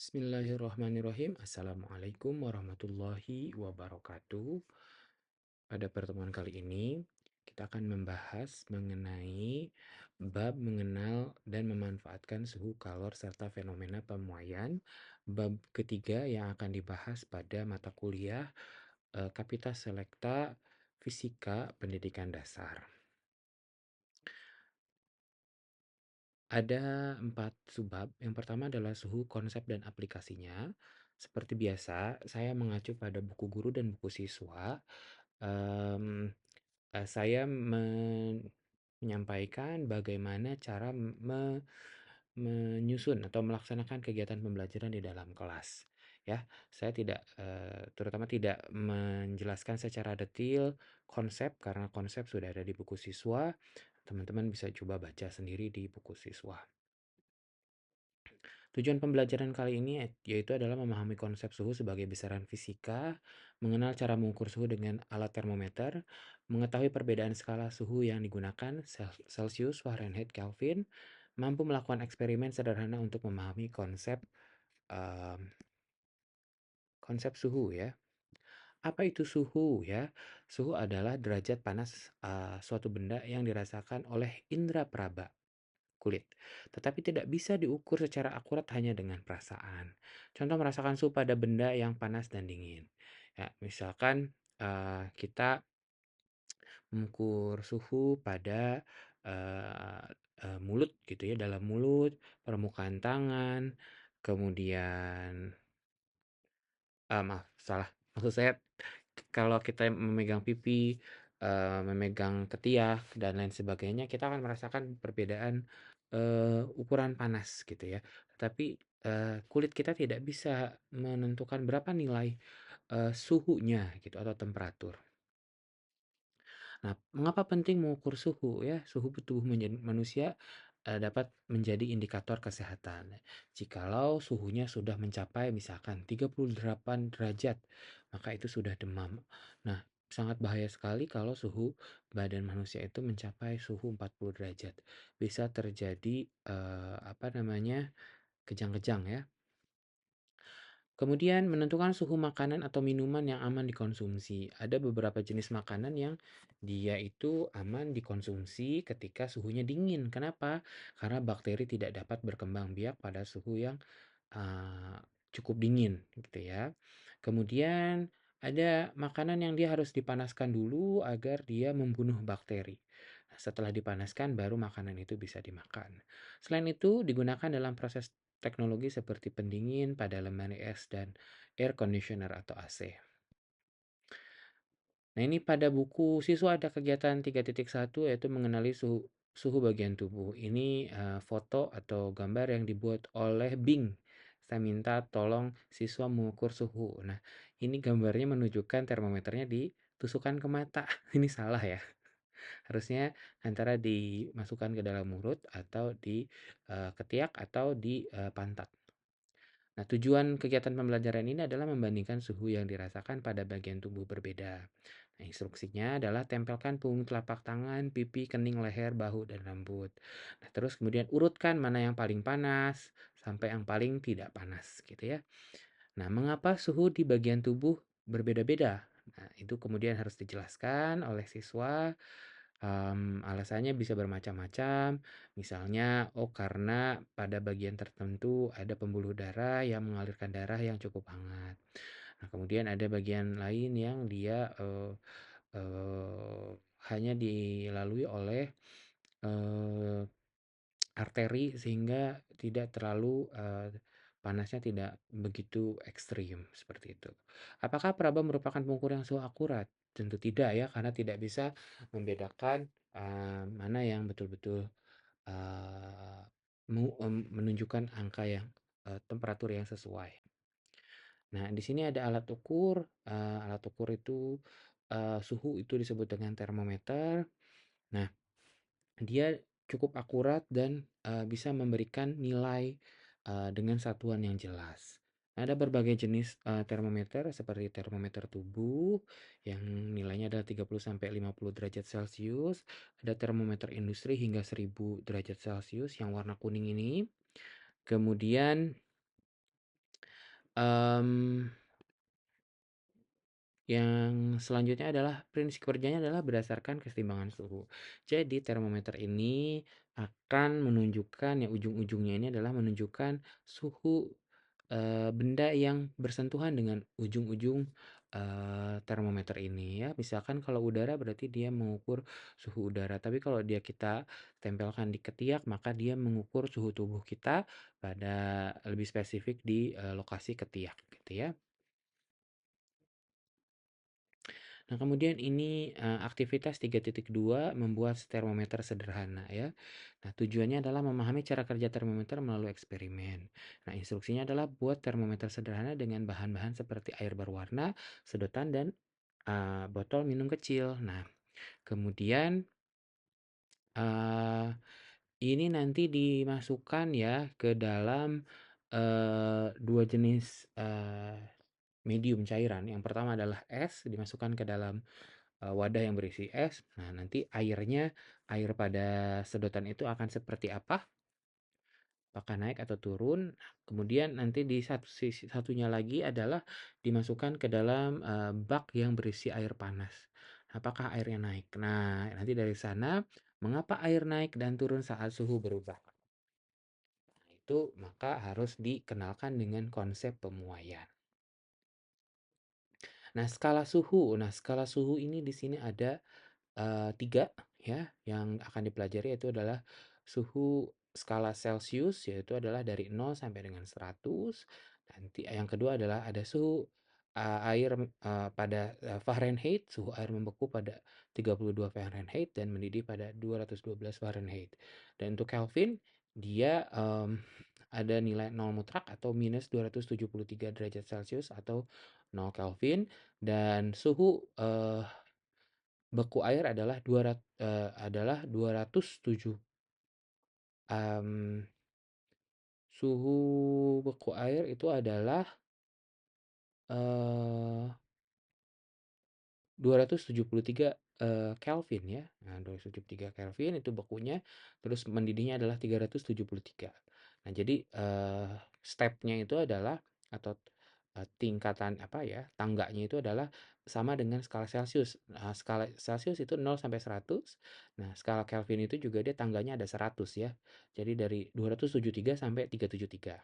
Bismillahirrahmanirrahim. Assalamualaikum warahmatullahi wabarakatuh. Pada pertemuan kali ini, kita akan membahas mengenai bab mengenal dan memanfaatkan suhu kalor serta fenomena pemuaian. Bab ketiga yang akan dibahas pada mata kuliah Kapita Selekta Fisika Pendidikan Dasar. Ada 4 subbab. Yang pertama adalah suhu, konsep, dan aplikasinya. Seperti biasa, saya mengacu pada buku guru dan buku siswa. Saya menyampaikan bagaimana cara menyusun atau melaksanakan kegiatan pembelajaran di dalam kelas. Ya, saya tidak, terutama tidak menjelaskan secara detail konsep, karena konsep sudah ada di buku siswa. Teman-teman bisa coba baca sendiri di buku siswa. Tujuan pembelajaran kali ini yaitu adalah memahami konsep suhu sebagai besaran fisika, mengenal cara mengukur suhu dengan alat termometer, mengetahui perbedaan skala suhu yang digunakan, Celsius, Fahrenheit, Kelvin, mampu melakukan eksperimen sederhana untuk memahami konsep suhu ya. Apa itu suhu ya? Suhu adalah derajat panas suatu benda yang dirasakan oleh indera peraba kulit, tetapi tidak bisa diukur secara akurat hanya dengan perasaan. Contoh merasakan suhu pada benda yang panas dan dingin. Ya, misalkan kita mengukur suhu pada uh, mulut gitu ya, dalam mulut, permukaan tangan, kemudian maaf, salah. Maksud saya kalau kita memegang pipi, memegang ketiak dan lain sebagainya, kita akan merasakan perbedaan, ukuran panas gitu ya. Tapi, kulit kita tidak bisa menentukan berapa nilai, suhunya gitu atau temperatur. Nah, mengapa penting mengukur suhu ya? Suhu tubuh manusia dapat menjadi indikator kesehatan. Jikalau suhunya sudah mencapai misalkan 38 derajat, maka itu sudah demam. Nah, sangat bahaya sekali kalau suhu badan manusia itu mencapai suhu 40 derajat. Bisa terjadi kejang-kejang ya. Kemudian menentukan suhu makanan atau minuman yang aman dikonsumsi. Ada beberapa jenis makanan yang dia itu aman dikonsumsi ketika suhunya dingin. Kenapa? Karena bakteri tidak dapat berkembang biak pada suhu yang uh, cukup dingin gitu ya. Kemudian ada makanan yang dia harus dipanaskan dulu agar dia membunuh bakteri. Setelah dipanaskan baru makanan itu bisa dimakan. Selain itu digunakan dalam proses teknologi seperti pendingin pada lemari es dan air conditioner atau AC. Nah, ini pada buku siswa ada kegiatan 3.1 yaitu mengenali suhu bagian tubuh. Ini foto atau gambar yang dibuat oleh Bing. Saya minta tolong siswa mengukur suhu. Nah, ini gambarnya menunjukkan termometernya ditusukkan ke mata. Ini salah ya. Harusnya antara dimasukkan ke dalam mulut atau di ketiak atau di pantat. Nah, tujuan kegiatan pembelajaran ini adalah membandingkan suhu yang dirasakan pada bagian tubuh berbeda. Nah, instruksinya adalah tempelkan punggung telapak tangan, pipi, kening, leher, bahu, dan rambut. Nah, terus kemudian urutkan mana yang paling panas sampai yang paling tidak panas gitu ya. Nah, mengapa suhu di bagian tubuh berbeda-beda? Nah, itu kemudian harus dijelaskan oleh siswa. Alasannya bisa bermacam-macam, misalnya, karena pada bagian tertentu ada pembuluh darah yang mengalirkan darah yang cukup hangat. Nah, kemudian ada bagian lain yang dia hanya dilalui oleh arteri sehingga tidak terlalu panasnya tidak begitu ekstrim seperti itu. Apakah peraba merupakan pengukur yang suhu akurat? Tentu tidak ya, karena tidak bisa membedakan mana yang betul-betul uh, menunjukkan angka yang temperatur yang sesuai. Nah, di sini ada alat ukur. Alat ukur itu suhu itu disebut dengan termometer. Nah, dia cukup akurat dan bisa memberikan nilai dengan satuan yang jelas. Ada berbagai jenis termometer seperti termometer tubuh yang nilainya adalah 30 sampai 50 derajat Celcius, ada termometer industri hingga 1000 derajat Celcius yang warna kuning ini. Kemudian Mmm, yang selanjutnya adalah prinsip kerjanya adalah berdasarkan kesetimbangan suhu. Jadi termometer ini akan menunjukkan, ya ujung-ujungnya ini adalah menunjukkan suhu, benda yang bersentuhan dengan ujung-ujung, termometer ini ya. Misalkan kalau udara berarti dia mengukur suhu udara, tapi kalau kita tempelkan di ketiak, maka dia mengukur suhu tubuh kita pada lebih spesifik di, lokasi ketiak gitu ya. Nah, kemudian ini, aktivitas 3.2 membuat termometer sederhana ya. Nah, tujuannya adalah memahami cara kerja termometer melalui eksperimen. Nah, instruksinya adalah buat termometer sederhana dengan bahan-bahan seperti air berwarna, sedotan, dan, botol minum kecil. Nah, kemudian, eee, ini nanti dimasukkan ya ke dalam, 2 jenis, medium cairan. Yang pertama adalah es, dimasukkan ke dalam wadah yang berisi es. Nah, nanti air pada sedotan itu akan seperti apa? Apakah naik atau turun? Nah, kemudian nanti di satu sisi satunya lagi adalah dimasukkan ke dalam bak yang berisi air panas. Apakah airnya naik? Nah, nanti dari sana mengapa air naik dan turun saat suhu berubah? Nah, itu maka harus dikenalkan dengan konsep pemuaian. Nah, skala suhu. Nah, skala suhu ini di sini ada 3 ya, yang akan dipelajari yaitu adalah suhu skala Celcius, yaitu adalah dari 0 sampai dengan 100. Nanti yang kedua adalah ada suhu, air, pada, Fahrenheit, suhu air membeku pada 32 Fahrenheit dan mendidih pada 212 Fahrenheit. Dan untuk Kelvin, dia, ada nilai 0 mutlak atau minus -273 derajat Celcius atau 0 Kelvin, dan suhu, beku air adalah 207, mmm, suhu beku air itu adalah, eee, 273, Kelvin ya. Nah, 273 Kelvin itu bekunya, terus mendidihnya adalah 373. Nah, jadi, step-nya itu adalah atau, tingkatan apa ya, tangganya itu adalah sama dengan skala Celcius. Nah, skala Celcius itu 0 sampai 100. Nah, skala Kelvin itu juga dia tangganya ada 100 ya. Jadi dari 273 sampai 373.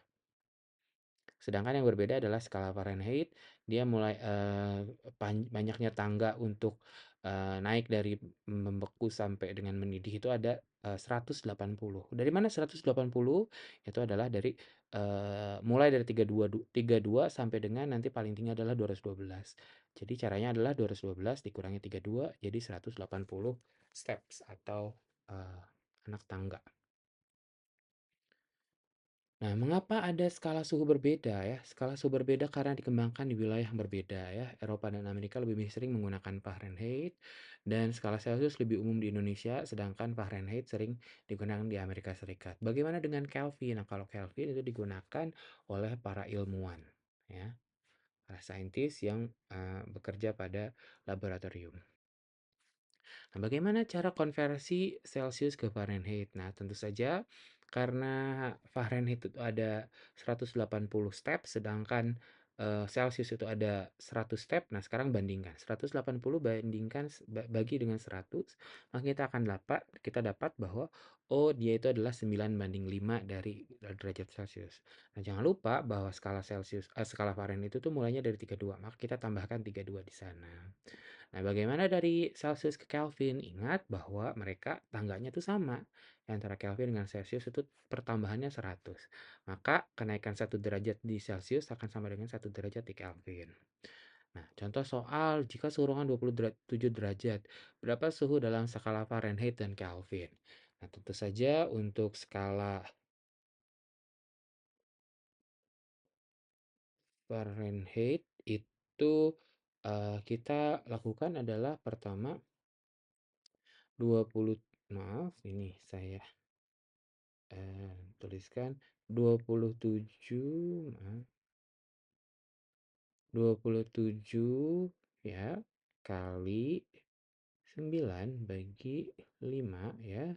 Sedangkan yang berbeda adalah skala Fahrenheit, dia mulai, banyaknya tangga untuk, naik dari membeku sampai dengan mendidih itu ada, 180. Dari mana 180? Itu adalah dari, mulai dari 32 sampai dengan nanti paling tinggi adalah 212. Jadi caranya adalah 212 dikurangi 32 jadi 180 steps atau, anak tangga. Nah, mengapa ada skala suhu berbeda ya? Skala suhu berbeda karena dikembangkan di wilayah yang berbeda ya. Eropa dan Amerika lebih sering menggunakan Fahrenheit dan skala Celcius lebih umum di Indonesia, sedangkan Fahrenheit sering digunakan di Amerika Serikat. Bagaimana dengan Kelvin? Nah, kalau Kelvin itu digunakan oleh para ilmuwan ya, para saintis yang bekerja pada laboratorium. Nah, bagaimana cara konversi Celcius ke Fahrenheit? Nah, tentu saja karena Fahrenheit itu ada 180 step, sedangkan Celcius itu ada 100 step. Nah, sekarang bandingkan 180 bandingkan bagi dengan 100, maka kita dapat bahwa dia itu adalah 9:5 dari derajat Celcius. Nah, jangan lupa bahwa skala Fahrenheit itu tuh mulainya dari 32, maka kita tambahkan 32 di sana. Nah, bagaimana dari Celcius ke Kelvin? Ingat bahwa mereka tangganya itu sama. Antara Kelvin dengan Celsius itu pertambahannya 100. Maka kenaikan 1 derajat di Celsius akan sama dengan 1 derajat di Kelvin. Nah, contoh soal jika suhu ruangan 27 derajat, berapa suhu dalam skala Fahrenheit dan Kelvin? Nah, tentu saja untuk skala Fahrenheit itu kita lakukan adalah pertama 20, maaf ini saya, tuliskan 27, maaf, 27 ya, kali 9 bagi 5 ya,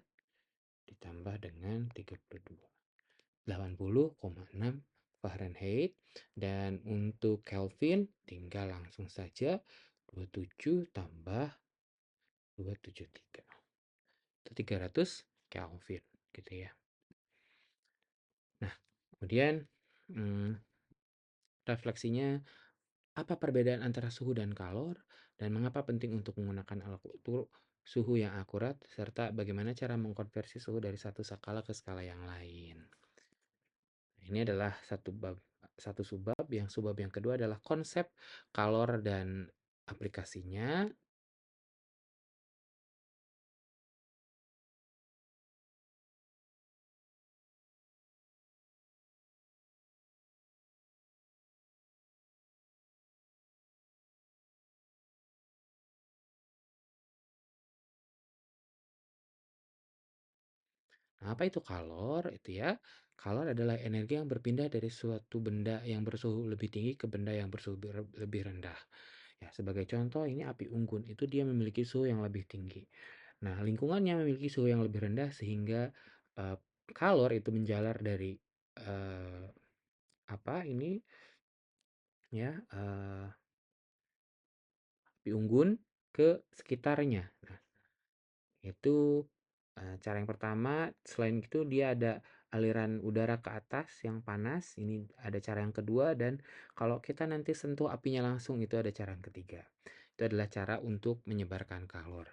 ditambah dengan 32. 80,6 Fahrenheit, dan untuk Kelvin tinggal langsung saja 27 tambah 273. Itu 300 Kelvin gitu ya. Nah, kemudian refleksinya, apa perbedaan antara suhu dan kalor, dan mengapa penting untuk menggunakan alat ukur suhu yang akurat, serta bagaimana cara mengkonversi suhu dari satu skala ke skala yang lain. Ini adalah satu subbab. Yang subbab yang kedua adalah konsep kalor dan aplikasinya. Nah, apa itu kalor? Itu ya, kalor adalah energi yang berpindah dari suatu benda yang bersuhu lebih tinggi ke benda yang bersuhu lebih rendah. Ya, sebagai contoh ini api unggun, itu dia memiliki suhu yang lebih tinggi. Nah, lingkungannya memiliki suhu yang lebih rendah sehingga uh, kalor itu menjalar dari uh, apa ini ya api unggun ke sekitarnya. Nah, itu cara yang pertama. Selain itu dia ada aliran udara ke atas yang panas. Ini ada cara yang kedua, dan kalau kita nanti sentuh apinya langsung itu ada cara yang ketiga. Itu adalah cara untuk menyebarkan kalor.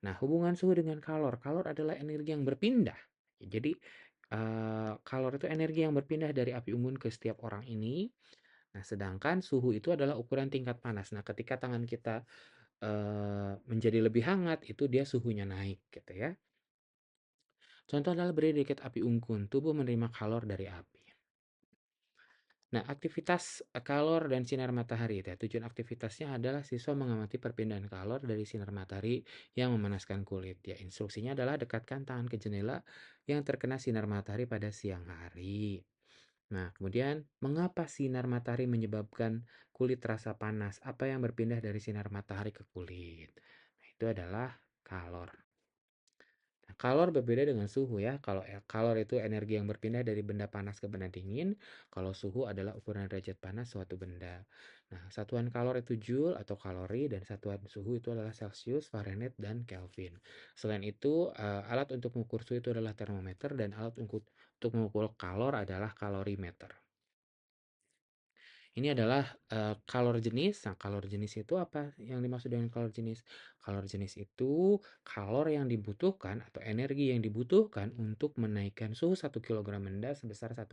Nah, hubungan suhu dengan kalor. Kalor adalah energi yang berpindah. Jadi, kalor itu energi yang berpindah dari api unggun ke setiap orang ini. Nah, sedangkan suhu itu adalah ukuran tingkat panas. Nah, ketika tangan kita menjadi lebih hangat, itu dia suhunya naik gitu ya. Contoh adalah berdiri dekat api unggun, tubuh menerima kalor dari api. Nah, aktivitas kalor dan sinar matahari. Ya. Tujuan aktivitasnya adalah siswa mengamati perpindahan kalor dari sinar matahari yang memanaskan kulit. Ya, instruksinya adalah dekatkan tangan ke jendela yang terkena sinar matahari pada siang hari. Nah, kemudian mengapa sinar matahari menyebabkan kulit terasa panas? Apa yang berpindah dari sinar matahari ke kulit? Nah, itu adalah kalor. Nah, kalor berbeda dengan suhu ya. Kalau kalor itu energi yang berpindah dari benda panas ke benda dingin. Kalau suhu adalah ukuran derajat panas suatu benda. Nah, satuan kalor itu joule atau kalori, dan satuan suhu itu adalah Celsius, Fahrenheit, dan Kelvin. Selain itu, alat untuk mengukur suhu itu adalah termometer, dan alat untuk mengukur kalor adalah kalorimeter. Ini adalah kalor jenis. Nah, kalor jenis itu apa yang dimaksud dengan kalor jenis? Kalor jenis itu kalor yang dibutuhkan atau energi yang dibutuhkan untuk menaikkan suhu 1 kg benda sebesar 1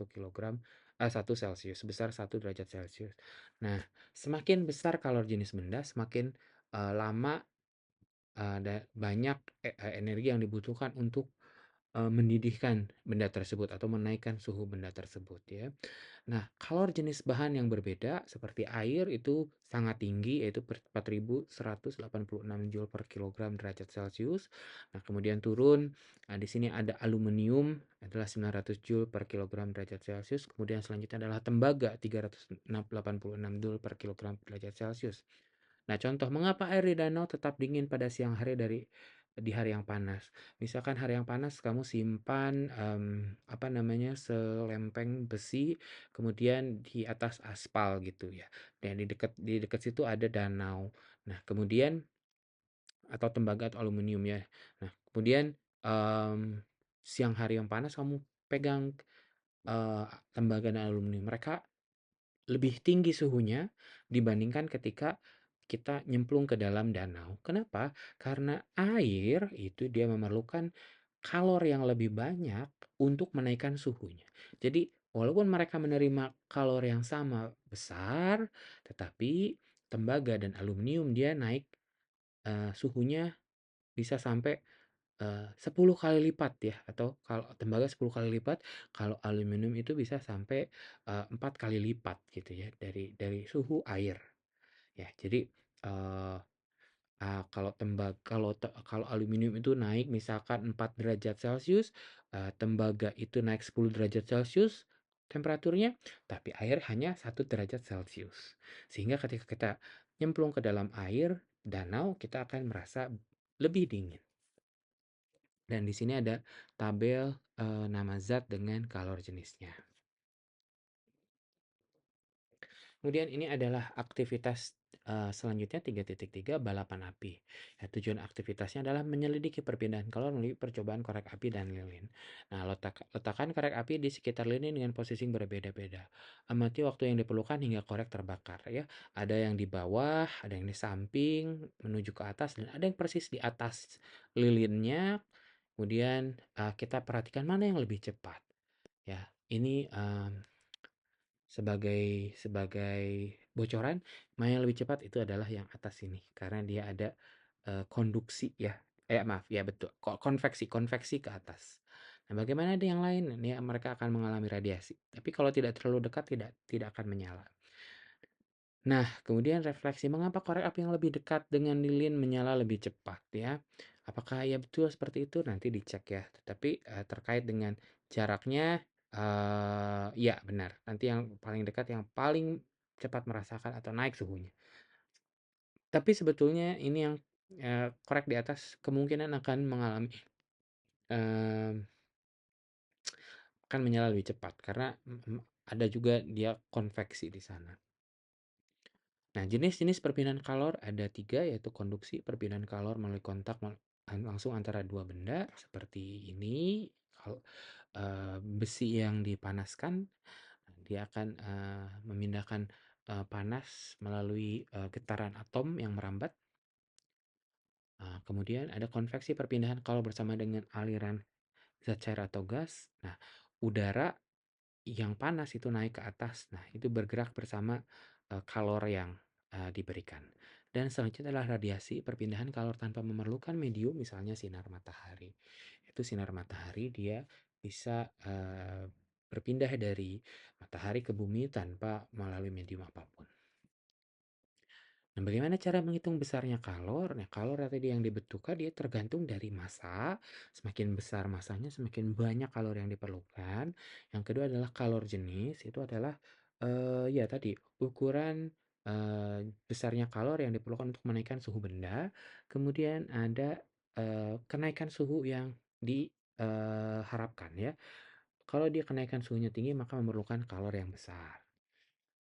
Celsius, sebesar 1 derajat Celcius. Nah, semakin besar kalor jenis benda, semakin lama banyak energi yang dibutuhkan untuk mendidihkan benda tersebut atau menaikkan suhu benda tersebut ya. Nah, kalor jenis bahan yang berbeda seperti air itu sangat tinggi, yaitu 4186 Joule per kilogram derajat Celcius. Nah, kemudian turun, di sini ada aluminium adalah 900 Joule per kilogram derajat Celcius. Kemudian selanjutnya adalah tembaga 386 Joule per kilogram derajat Celcius. Nah, contoh mengapa air di danau tetap dingin pada siang hari di hari yang panas. Misalkan hari yang panas kamu simpan apa namanya selempeng besi kemudian di atas aspal gitu ya. Dan di dekat situ ada danau. Nah, kemudian atau tembaga atau aluminium ya. Nah, kemudian siang hari yang panas kamu pegang tembaga dan aluminium. Mereka lebih tinggi suhunya dibandingkan ketika kita nyemplung ke dalam danau. Kenapa? Karena air itu dia memerlukan kalor yang lebih banyak untuk menaikkan suhunya. Jadi, walaupun mereka menerima kalor yang sama besar, tetapi tembaga dan aluminium dia naik suhunya bisa sampai 10 kali lipat ya, atau kalau tembaga 10 kali lipat, kalau aluminium itu bisa sampai 4 kali lipat gitu ya dari suhu air. Ya, jadi eee kalau aluminium itu naik misalkan 4 derajat Celcius, tembaga itu naik 10 derajat Celcius temperaturnya, tapi air hanya 1 derajat Celcius. Sehingga ketika kita nyemplung ke dalam air danau, kita akan merasa lebih dingin. Dan di sini ada tabel nama zat dengan kalor jenisnya. Kemudian ini adalah aktivitas, selanjutnya 3.3 balapan api. Ya, tujuan aktivitasnya adalah menyelidiki perpindahan kalor melalui percobaan korek api dan lilin. Nah, letakkan korek api di sekitar lilin dengan posisi yang berbeda-beda. Amati waktu yang diperlukan hingga korek terbakar ya. Ada yang di bawah, ada yang di samping, menuju ke atas, dan ada yang persis di atas lilinnya. Kemudian, kita perhatikan mana yang lebih cepat ya. Ini, sebagai bocoran, mana yang lebih cepat itu adalah yang atas ini, karena dia ada, konduksi ya, maaf, ya betul, konveksi ke atas. Nah, bagaimana ada yang lain? Ini mereka akan mengalami radiasi, tapi kalau tidak terlalu dekat tidak akan menyala. Nah, kemudian refleksi, mengapa korek api yang lebih dekat dengan lilin menyala lebih cepat ya? Apakah ya betul seperti itu? Nanti dicek ya. Tetapi terkait dengan jaraknya, ya benar. Nanti yang paling dekat yang paling cepat merasakan atau naik suhunya. Tapi sebetulnya ini yang korek di atas kemungkinan akan mengalami eee, akan menyala lebih cepat karena ada juga dia konveksi di sana. Nah, jenis-jenis perpindahan kalor ada 3, yaitu konduksi, perpindahan kalor melalui kontak langsung antara dua benda seperti ini. Kalau besi yang dipanaskan, dia akan memindahkan panas melalui getaran atom yang merambat. Kemudian ada konveksi, perpindahan kalor bersama dengan aliran zat cair atau gas. Nah, udara yang panas itu naik ke atas. Nah, itu bergerak bersama kalor yang diberikan. Dan selanjutnya adalah radiasi, perpindahan kalor tanpa memerlukan medium, misalnya sinar matahari. Itu sinar matahari dia bisa berpindah dari matahari ke bumi tanpa melalui medium apapun. Nah, bagaimana cara menghitung besarnya kalor? Nah, kalor tadi yang dibutuhkan dia tergantung dari massa. Semakin besar massanya, semakin banyak kalor yang diperlukan. Yang kedua adalah kalor jenis. Itu adalah ya tadi ukuran besarnya kalor yang diperlukan untuk menaikkan suhu benda. Kemudian ada kenaikan suhu yang diharapkan ya. Kalau dia kenaikan suhunya tinggi, maka memerlukan kalor yang besar.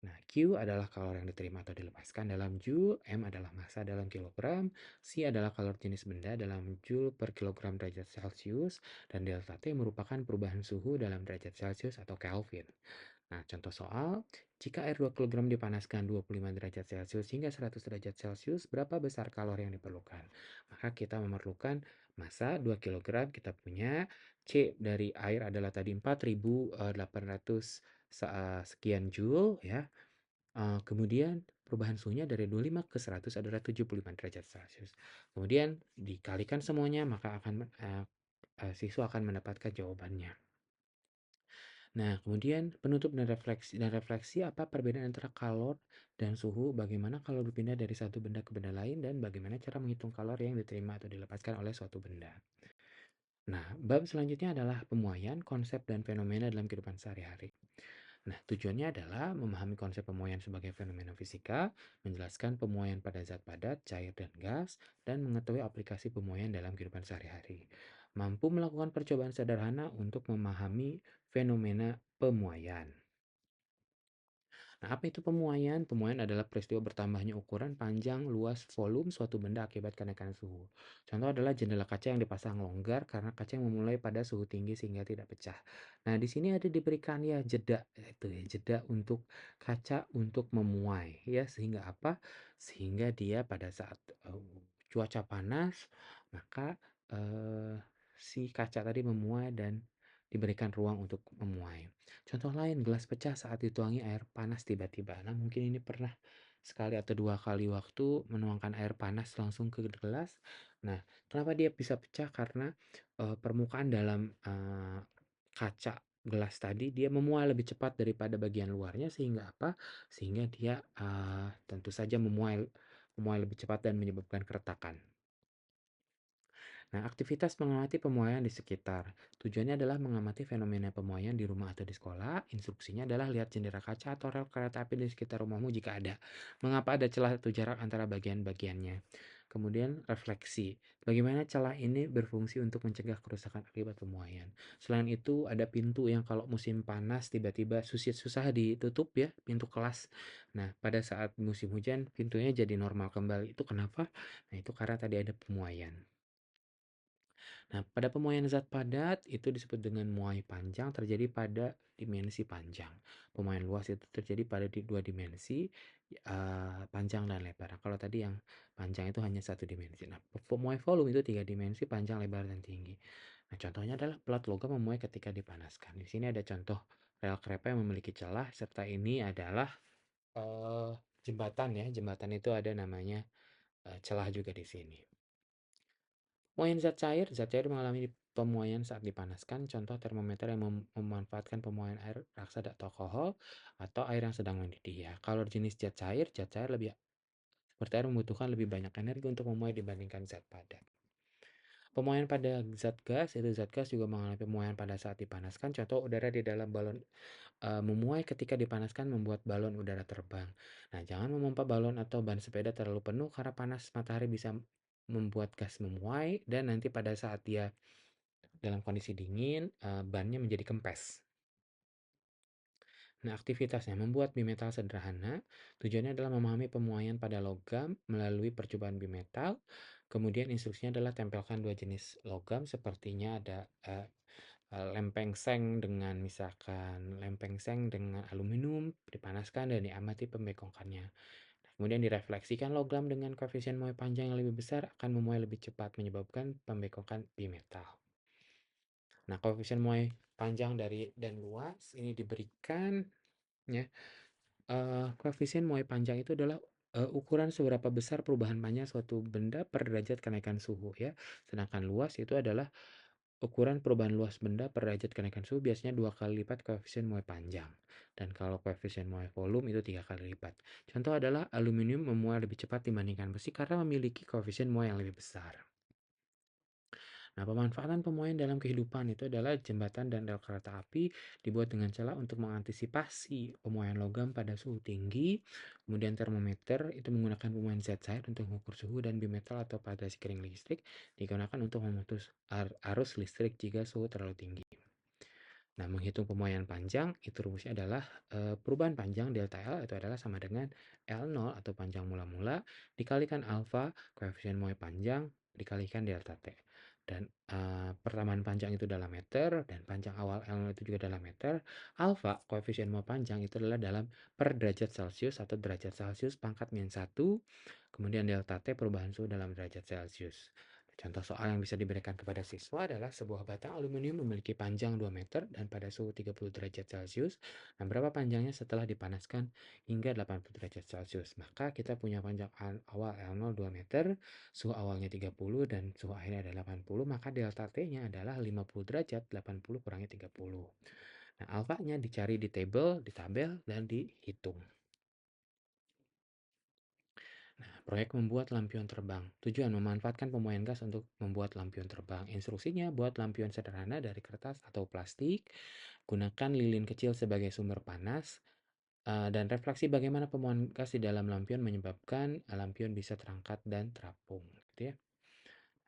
Nah, Q adalah kalor yang diterima atau dilepaskan dalam joule, M adalah massa dalam kilogram, C adalah kalor jenis benda dalam joule per kilogram derajat Celcius, dan delta T merupakan perubahan suhu dalam derajat Celcius atau Kelvin. Nah, contoh soal, jika air 2 kg dipanaskan 25 derajat Celcius hingga 100 derajat Celcius, berapa besar kalor yang diperlukan? Maka kita memerlukan massa 2 kg, kita punya C dari air adalah tadi 4.800 sekian joule ya. Kemudian perubahan suhunya dari 25 ke 100 adalah 75 derajat Celcius. Kemudian dikalikan semuanya, maka siswa akan mendapatkan jawabannya. Nah, kemudian penutup dan refleksi apa perbedaan antara kalor dan suhu, bagaimana kalor berpindah dari satu benda ke benda lain, dan bagaimana cara menghitung kalor yang diterima atau dilepaskan oleh suatu benda. Nah, bab selanjutnya adalah pemuaian, konsep, dan fenomena dalam kehidupan sehari-hari. Nah, tujuannya adalah memahami konsep pemuaian sebagai fenomena fisika, menjelaskan pemuaian pada zat padat, cair, dan gas, dan mengetahui aplikasi pemuaian dalam kehidupan sehari-hari. Mampu melakukan percobaan sederhana untuk memahami fenomena pemuaian. Nah, apa itu pemuaian? Pemuaian adalah peristiwa bertambahnya ukuran, panjang, luas, volume suatu benda akibat kenaikan suhu. Contoh adalah jendela kaca yang dipasang longgar karena kaca yang memulai pada suhu tinggi sehingga tidak pecah. Nah, di sini ada diberikan ya jeda, itu ya jeda untuk kaca untuk memuai ya, sehingga apa? Sehingga dia pada saat cuaca panas, maka si kaca tadi memuai dan diberikan ruang untuk memuai. Contoh lain, gelas pecah saat dituangi air panas tiba-tiba. Nah, mungkin ini pernah sekali atau dua kali waktu menuangkan air panas langsung ke gelas. Nah, kenapa dia bisa pecah? Karena permukaan dalam kaca gelas tadi dia memuai lebih cepat daripada bagian luarnya, sehingga apa? Sehingga dia tentu saja memuai lebih cepat dan menyebabkan keretakan. Nah, aktivitas mengamati pemuaian di sekitar. Tujuannya adalah mengamati fenomena pemuaian di rumah atau di sekolah. Instruksinya adalah lihat jendela kaca atau rel kereta api di sekitar rumahmu jika ada. Mengapa ada celah atau jarak antara bagian-bagiannya? Kemudian refleksi, bagaimana celah ini berfungsi untuk mencegah kerusakan akibat pemuaian. Selain itu ada pintu yang kalau musim panas tiba-tiba susah ditutup ya, pintu kelas. Nah, pada saat musim hujan pintunya jadi normal kembali. Itu kenapa? Nah, itu karena tadi ada pemuaian. Nah, pada pemuaian zat padat itu disebut dengan muai panjang terjadi pada dimensi panjang. Pemuaian luas itu terjadi pada dua dimensi, panjang dan lebar. Nah, kalau tadi yang panjang itu hanya satu dimensi. Nah, pemuai volume itu tiga dimensi, panjang, lebar, dan tinggi. Nah, contohnya adalah pelat logam memuai ketika dipanaskan. Di sini ada contoh rel kereta yang memiliki celah, serta ini adalah jembatan ya. Jembatan itu ada namanya celah juga di sini. Pemuaian zat cair mengalami pemuaian saat dipanaskan. Contoh termometer yang memanfaatkan pemuaian air raksa atau alkohol atau air yang sedang mendidih ya. Kalau jenis zat cair lebih seperti air membutuhkan lebih banyak energi untuk memuai dibandingkan zat padat. Pemuaian pada zat gas, itu zat gas juga mengalami pemuaian pada saat dipanaskan. Contoh udara di dalam balon memuai ketika dipanaskan membuat balon udara terbang. Nah, jangan memompa balon atau ban sepeda terlalu penuh karena panas matahari bisa membuat gas memuai dan nanti pada saat dia dalam kondisi dingin, bannya menjadi kempes. Nah, aktivitasnya membuat bimetal sederhana. Tujuannya adalah memahami pemuaian pada logam melalui percobaan bimetal. Kemudian instruksinya adalah tempelkan dua jenis logam, sepertinya ada lempeng seng dengan misalkan lempeng seng dengan aluminium, dipanaskan dan diamati pembengkokannya. Nah, kemudian direfleksikan logam dengan koefisien muai panjang yang lebih besar akan memuai lebih cepat menyebabkan pembengkokan bimetal. Nah, koefisien muai panjang dari dan luas ini diberikan ya. Koefisien muai panjang itu adalah ukuran seberapa besar perubahan panjang suatu benda per derajat kenaikan suhu ya. Sedangkan luas itu adalah ukuran perubahan luas benda per derajat kenaikan suhu biasanya 2 kali lipat koefisien muai panjang. Dan kalau koefisien muai volume itu 3 kali lipat. Contoh adalah aluminium memuai lebih cepat dibandingkan besi karena memiliki koefisien muai yang lebih besar. Nah, pemanfaatan pemuaian dalam kehidupan itu adalah jembatan dan rel kereta api dibuat dengan celah untuk mengantisipasi pemuaian logam pada suhu tinggi. Kemudian termometer itu menggunakan pemuaian zat cair untuk mengukur suhu dan bimetal atau pada kering listrik digunakan untuk memutus arus listrik jika suhu terlalu tinggi. Nah, menghitung pemuaian panjang itu rumusnya adalah perubahan panjang delta L itu adalah sama dengan L0 atau panjang mula-mula dikalikan alfa koefisien muai panjang dikalikan delta T. Dan pertambahan panjang itu dalam meter dan panjang awal L0 itu juga dalam meter. Alfa koefisien muai panjang itu adalah dalam per derajat Celcius atau derajat Celcius pangkat -1. Kemudian delta T perubahan suhu dalam derajat Celcius. Contoh soal yang bisa diberikan kepada siswa adalah sebuah batang aluminium memiliki panjang 2 meter dan pada suhu 30 derajat Celcius. Nah, berapa panjangnya setelah dipanaskan hingga 80 derajat Celcius? Maka kita punya panjang awal L0 2 meter, suhu awalnya 30 dan suhu akhirnya adalah 80, maka delta T-nya adalah 50 derajat, 80 kurangi 30. Nah, alfanya dicari di tabel, dan dihitung. Nah, proyek membuat lampion terbang. Tujuan memanfaatkan pemuaian gas untuk membuat lampion terbang. Instruksinya buat lampion sederhana dari kertas atau plastik. Gunakan lilin kecil sebagai sumber panas. Dan refleksi bagaimana pemuaian gas di dalam lampion menyebabkan lampion bisa terangkat dan terapung. Gitu ya.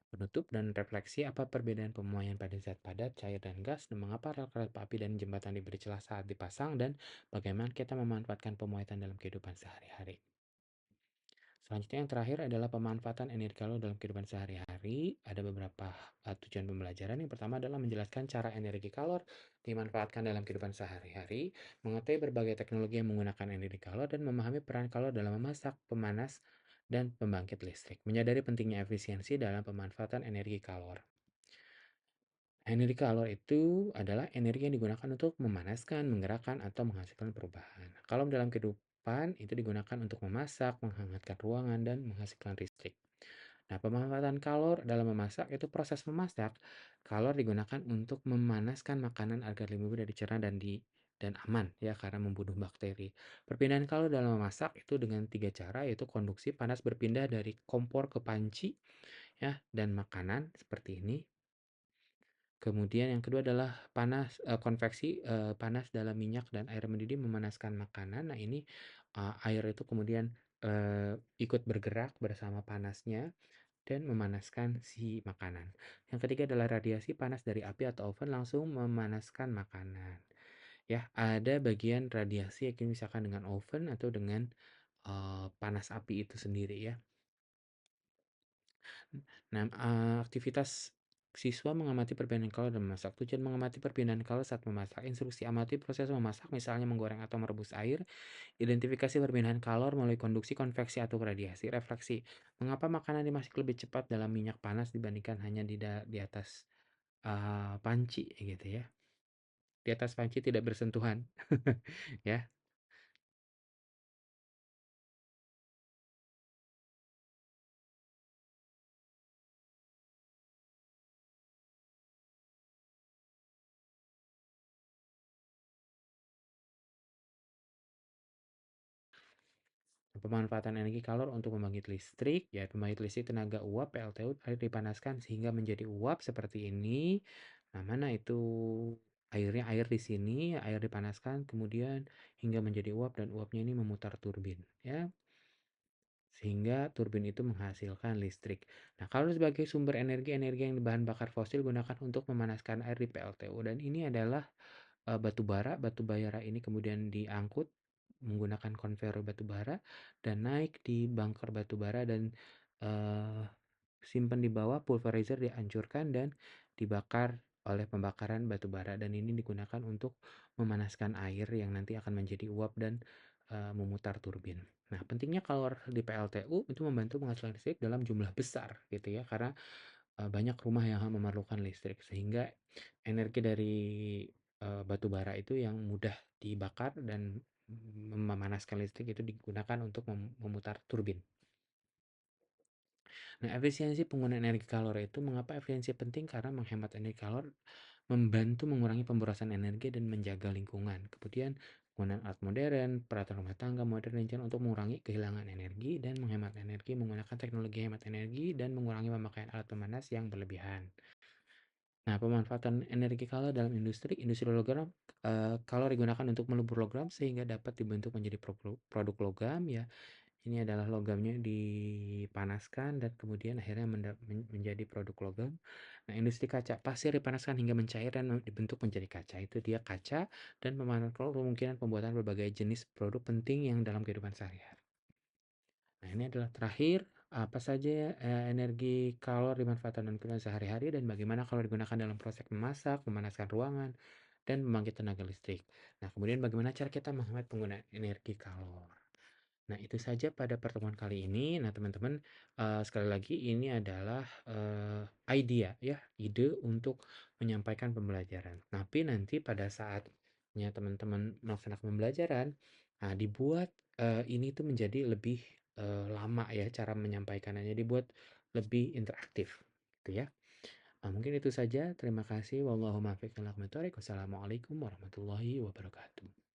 Penutup dan refleksi apa perbedaan pemuaian pada zat padat, cair, dan gas, dan mengapa rel kereta api dan jembatan diberi celah saat dipasang, dan bagaimana kita memanfaatkan pemuaian dalam kehidupan sehari-hari. Selanjutnya yang terakhir adalah pemanfaatan energi kalor dalam kehidupan sehari-hari. Ada beberapa tujuan pembelajaran. Yang pertama adalah menjelaskan cara energi kalor dimanfaatkan dalam kehidupan sehari-hari, mengetahui berbagai teknologi yang menggunakan energi kalor, dan memahami peran kalor dalam memasak, pemanas, dan pembangkit listrik. Menyadari pentingnya efisiensi dalam pemanfaatan energi kalor. Energi kalor itu adalah energi yang digunakan untuk memanaskan, menggerakkan, atau menghasilkan perubahan. Kalau dalam kehidupan itu digunakan untuk memasak, menghangatkan ruangan, dan menghasilkan listrik. Nah, pemanfaatan kalor dalam memasak itu proses memasak. Kalor digunakan untuk memanaskan makanan agar lebih mudah dicerna dan aman ya karena membunuh bakteri. Perpindahan kalor dalam memasak itu dengan 3 cara yaitu konduksi panas berpindah dari kompor ke panci ya dan makanan seperti ini. Kemudian yang kedua adalah konveksi panas dalam minyak dan air mendidih memanaskan makanan. Nah, ini air itu kemudian ikut bergerak bersama panasnya dan memanaskan si makanan. Yang ketiga adalah radiasi panas dari api atau oven langsung memanaskan makanan. Ya, ada bagian radiasi yang misalkan dengan oven atau dengan panas api itu sendiri ya. Nah, aktivitas siswa mengamati perpindahan kalor dan memasak. Tujuan mengamati perpindahan kalor saat memasak. Instruksi amati proses memasak, misalnya menggoreng atau merebus air. Identifikasi perpindahan kalor melalui konduksi, konveksi, atau radiasi. Refleksi. Mengapa makanan dimasak lebih cepat dalam minyak panas dibandingkan hanya di atas panci gitu ya. Di atas panci tidak bersentuhan. Ya. Pemanfaatan energi kalor untuk pembangkit listrik, ya pembangkit listrik tenaga uap PLTU air dipanaskan sehingga menjadi uap seperti ini. Nah, mana itu airnya? Air di sini, air dipanaskan kemudian hingga menjadi uap dan uapnya ini memutar turbin, ya. Sehingga turbin itu menghasilkan listrik. Nah, kalau sebagai sumber energi, energi yang bahan bakar fosil gunakan untuk memanaskan air di PLTU dan ini adalah batu bara. Batu bara ini kemudian diangkut menggunakan konveyor batu bara dan naik di bunker batu bara dan simpan di bawah, pulverizer dihancurkan dan dibakar oleh pembakaran batu bara dan ini digunakan untuk memanaskan air yang nanti akan menjadi uap dan memutar turbin. Nah, pentingnya kalor di PLTU itu membantu menghasilkan listrik dalam jumlah besar gitu ya, karena banyak rumah yang memerlukan listrik sehingga energi dari batu bara itu yang mudah dibakar dan memanaskan listrik itu digunakan untuk memutar turbin. Nah, efisiensi penggunaan energi kalor itu mengapa efisiensi penting? Karena menghemat energi kalor membantu mengurangi pemborosan energi dan menjaga lingkungan. Kemudian penggunaan alat modern, peralatan rumah tangga modern dan untuk mengurangi kehilangan energi dan menghemat energi menggunakan teknologi hemat energi dan mengurangi pemakaian alat pemanas yang berlebihan. Nah, pemanfaatan energi kalor dalam industri logam, kalor digunakan untuk melebur logam sehingga dapat dibentuk menjadi produk logam ya. Ini adalah logamnya dipanaskan dan kemudian akhirnya menjadi produk logam. Nah, industri kaca, pasir dipanaskan hingga mencair dan dibentuk menjadi kaca. Itu dia kaca dan pemanfaatan kalor kemungkinan pembuatan berbagai jenis produk penting yang dalam kehidupan sehari-hari. Nah, ini adalah terakhir, apa saja energi kalor dimanfaatkan dalam kehidupan sehari-hari dan bagaimana kalor digunakan dalam proses memasak, memanaskan ruangan, dan membangkit tenaga listrik. Nah, kemudian bagaimana cara kita menghemat penggunaan energi kalor. Nah, itu saja pada pertemuan kali ini. Nah, teman-teman, sekali lagi ini adalah, idea ya, ide untuk menyampaikan pembelajaran. Tapi nanti pada saatnya teman-teman melaksanakan pembelajaran, nah dibuat, ini tuh menjadi lebih, lama ya cara menyampaikannya, dibuat lebih interaktif, gitu ya. Nah, mungkin itu saja. Terima kasih. Wallahul muwaffiq ila aqwamit thoriq. Wassalamualaikum warahmatullahi wabarakatuh.